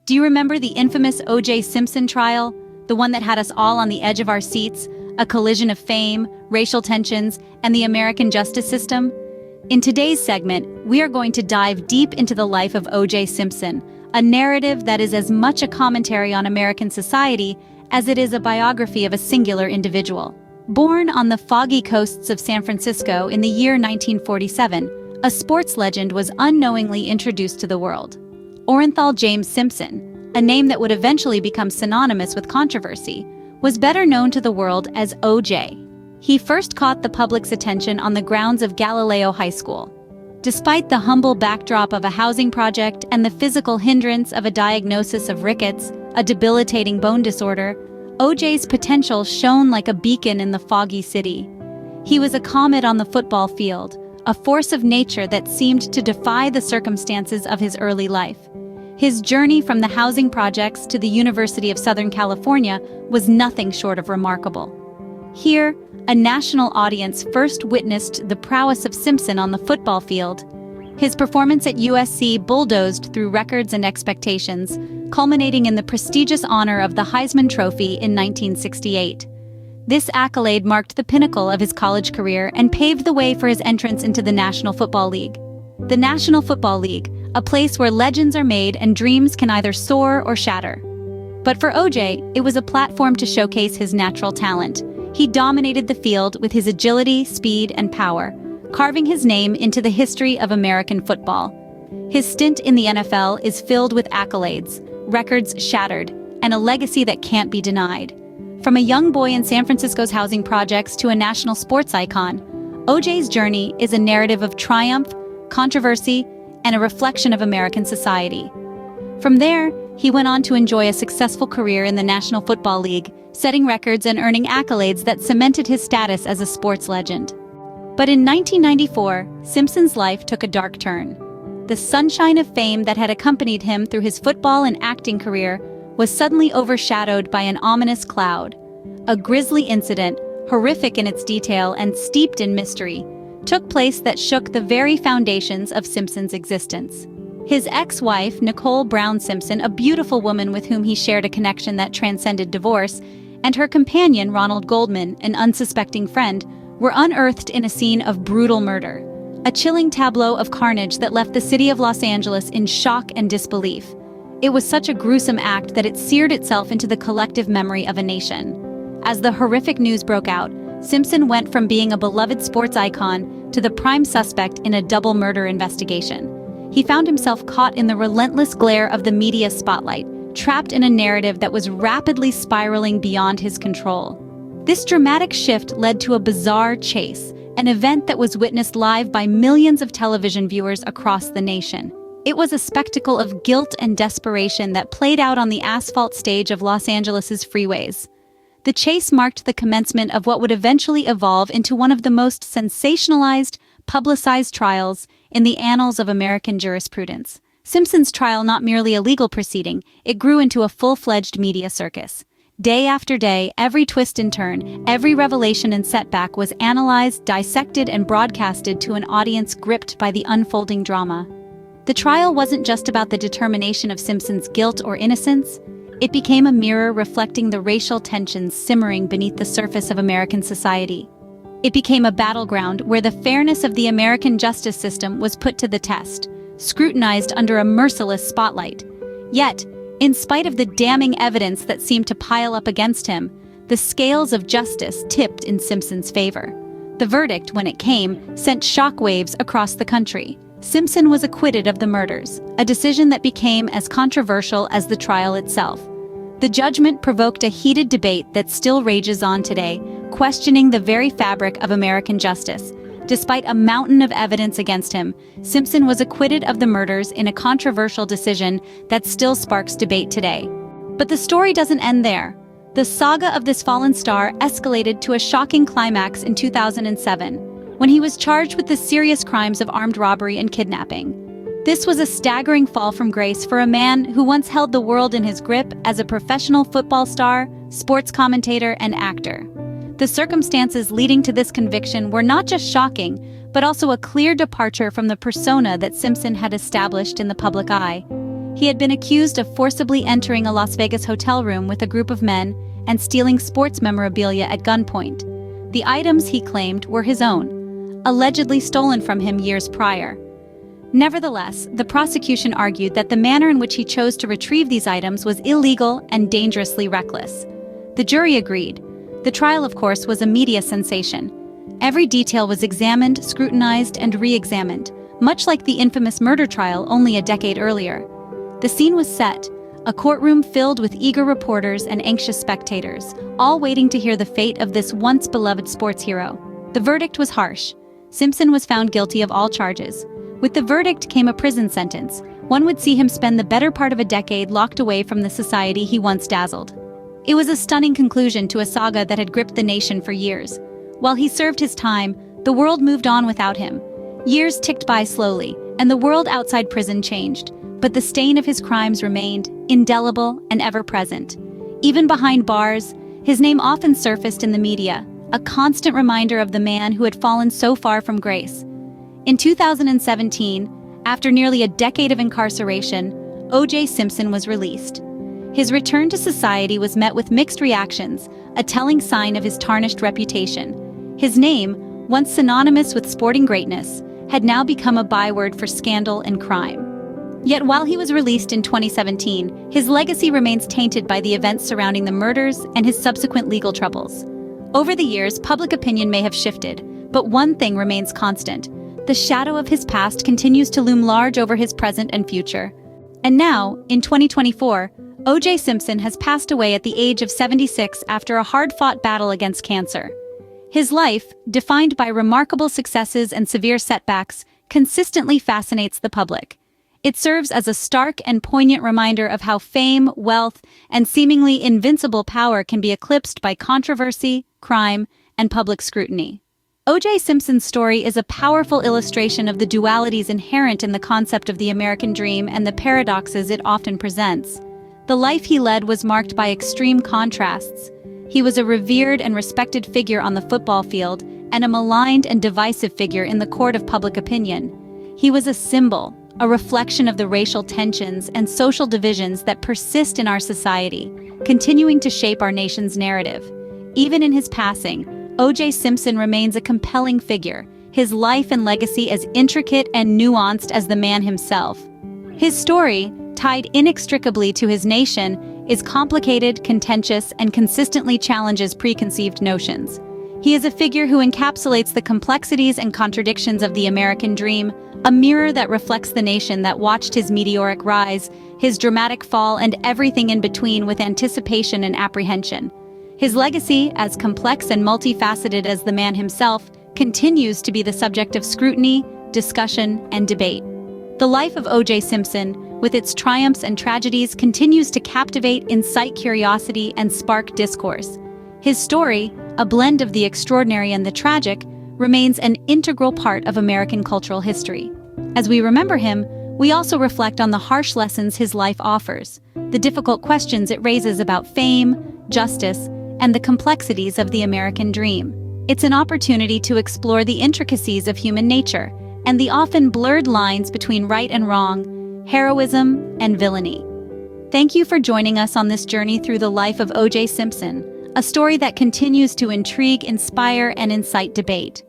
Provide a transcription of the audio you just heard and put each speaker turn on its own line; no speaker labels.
Do you remember the infamous O.J. Simpson trial? The one that had us all on the edge of our seats, a collision of fame, racial tensions, and the American justice system? In today's segment, we are going to dive deep into the life of O.J. Simpson, a narrative that is as much a commentary on American society as it is a biography of a singular individual. Born on the foggy coasts of San Francisco in the year 1947, a sports legend was unknowingly introduced to the world. Orenthal James Simpson, a name that would eventually become synonymous with controversy, was better known to the world as O.J. He first caught the public's attention on the grounds of Galileo High School. Despite the humble backdrop of a housing project and the physical hindrance of a diagnosis of rickets, a debilitating bone disorder, O.J.'s potential shone like a beacon in the foggy city. He was a comet on the football field, a force of nature that seemed to defy the circumstances of his early life. His journey from the housing projects to the University of Southern California was nothing short of remarkable. Here, a national audience first witnessed the prowess of Simpson on the football field. His performance at USC bulldozed through records and expectations, culminating in the prestigious honor of the Heisman Trophy in 1968. This accolade marked the pinnacle of his college career and paved the way for his entrance into the National Football League. The National Football League, a place where legends are made and dreams can either soar or shatter. But for O.J., it was a platform to showcase his natural talent. He dominated the field with his agility, speed, and power, carving his name into the history of American football. His stint in the NFL is filled with accolades, records shattered, and a legacy that can't be denied. From a young boy in San Francisco's housing projects to a national sports icon, O.J.'s journey is a narrative of triumph, controversy, and a reflection of American society. From there, he went on to enjoy a successful career in the National Football League, setting records and earning accolades that cemented his status as a sports legend. But in 1994, Simpson's life took a dark turn. The sunshine of fame that had accompanied him through his football and acting career was suddenly overshadowed by an ominous cloud. A grisly incident, horrific in its detail and steeped in mystery, took place that shook the very foundations of Simpson's existence. His ex-wife, Nicole Brown Simpson, a beautiful woman with whom he shared a connection that transcended divorce, and her companion, Ronald Goldman, an unsuspecting friend, were unearthed in a scene of brutal murder. A chilling tableau of carnage that left the city of Los Angeles in shock and disbelief. It was such a gruesome act that it seared itself into the collective memory of a nation. As the horrific news broke out, Simpson went from being a beloved sports icon to the prime suspect in a double murder investigation. He found himself caught in the relentless glare of the media spotlight, trapped in a narrative that was rapidly spiraling beyond his control. This dramatic shift led to a bizarre chase, an event that was witnessed live by millions of television viewers across the nation. It was a spectacle of guilt and desperation that played out on the asphalt stage of Los Angeles's freeways. The chase marked the commencement of what would eventually evolve into one of the most sensationalized, publicized trials in the annals of American jurisprudence. Simpson's trial not merely a legal proceeding, it grew into a full-fledged media circus. Day after day, every twist and turn, every revelation and setback was analyzed, dissected, and broadcasted to an audience gripped by the unfolding drama. The trial wasn't just about the determination of Simpson's guilt or innocence. It became a mirror reflecting the racial tensions simmering beneath the surface of American society. It became a battleground where the fairness of the American justice system was put to the test, scrutinized under a merciless spotlight. Yet, in spite of the damning evidence that seemed to pile up against him, the scales of justice tipped in Simpson's favor. The verdict, when it came, sent shockwaves across the country. Simpson was acquitted of the murders, a decision that became as controversial as the trial itself. The judgment provoked a heated debate that still rages on today, questioning the very fabric of American justice. Despite a mountain of evidence against him, Simpson was acquitted of the murders in a controversial decision that still sparks debate today. But the story doesn't end there. The saga of this fallen star escalated to a shocking climax in 2007, when he was charged with the serious crimes of armed robbery and kidnapping. This was a staggering fall from grace for a man who once held the world in his grip as a professional football star, sports commentator, and actor. The circumstances leading to this conviction were not just shocking, but also a clear departure from the persona that Simpson had established in the public eye. He had been accused of forcibly entering a Las Vegas hotel room with a group of men and stealing sports memorabilia at gunpoint. The items, he claimed, were his own, allegedly stolen from him years prior. Nevertheless, the prosecution argued that the manner in which he chose to retrieve these items was illegal and dangerously reckless. The jury agreed. The trial, of course, was a media sensation. Every detail was examined, scrutinized, and re-examined, much like the infamous murder trial only a decade earlier. The scene was set, a courtroom filled with eager reporters and anxious spectators, all waiting to hear the fate of this once-beloved sports hero. The verdict was harsh. Simpson was found guilty of all charges. With the verdict came a prison sentence. One would see him spend the better part of a decade locked away from the society he once dazzled. It was a stunning conclusion to a saga that had gripped the nation for years. While he served his time, the world moved on without him. Years ticked by slowly, and the world outside prison changed. But the stain of his crimes remained, indelible and ever-present. Even behind bars, his name often surfaced in the media, a constant reminder of the man who had fallen so far from grace. In 2017, after nearly a decade of incarceration, O.J. Simpson was released. His return to society was met with mixed reactions, a telling sign of his tarnished reputation. His name, once synonymous with sporting greatness, had now become a byword for scandal and crime. Yet while he was released in 2017, his legacy remains tainted by the events surrounding the murders and his subsequent legal troubles. Over the years, public opinion may have shifted, but one thing remains constant. The shadow of his past continues to loom large over his present and future. And now, in 2024, O.J. Simpson has passed away at the age of 76 after a hard-fought battle against cancer. His life, defined by remarkable successes and severe setbacks, consistently fascinates the public. It serves as a stark and poignant reminder of how fame, wealth, and seemingly invincible power can be eclipsed by controversy, crime, and public scrutiny. O.J. Simpson's story is a powerful illustration of the dualities inherent in the concept of the American dream and the paradoxes it often presents. The life he led was marked by extreme contrasts. He was a revered and respected figure on the football field and a maligned and divisive figure in the court of public opinion. He was a symbol, a reflection of the racial tensions and social divisions that persist in our society, continuing to shape our nation's narrative. Even in his passing, O.J. Simpson remains a compelling figure, his life and legacy as intricate and nuanced as the man himself. His story, tied inextricably to his nation, is complicated, contentious, and consistently challenges preconceived notions. He is a figure who encapsulates the complexities and contradictions of the American dream, a mirror that reflects the nation that watched his meteoric rise, his dramatic fall, and everything in between with anticipation and apprehension. His legacy, as complex and multifaceted as the man himself, continues to be the subject of scrutiny, discussion, and debate. The life of O.J. Simpson, with its triumphs and tragedies, continues to captivate, incite curiosity, and spark discourse. His story, a blend of the extraordinary and the tragic, remains an integral part of American cultural history. As we remember him, we also reflect on the harsh lessons his life offers, the difficult questions it raises about fame, justice, and the complexities of the American dream. It's an opportunity to explore the intricacies of human nature and the often blurred lines between right and wrong, heroism and villainy. Thank you for joining us on this journey through the life of O.J. Simpson, a story that continues to intrigue, inspire, and incite debate.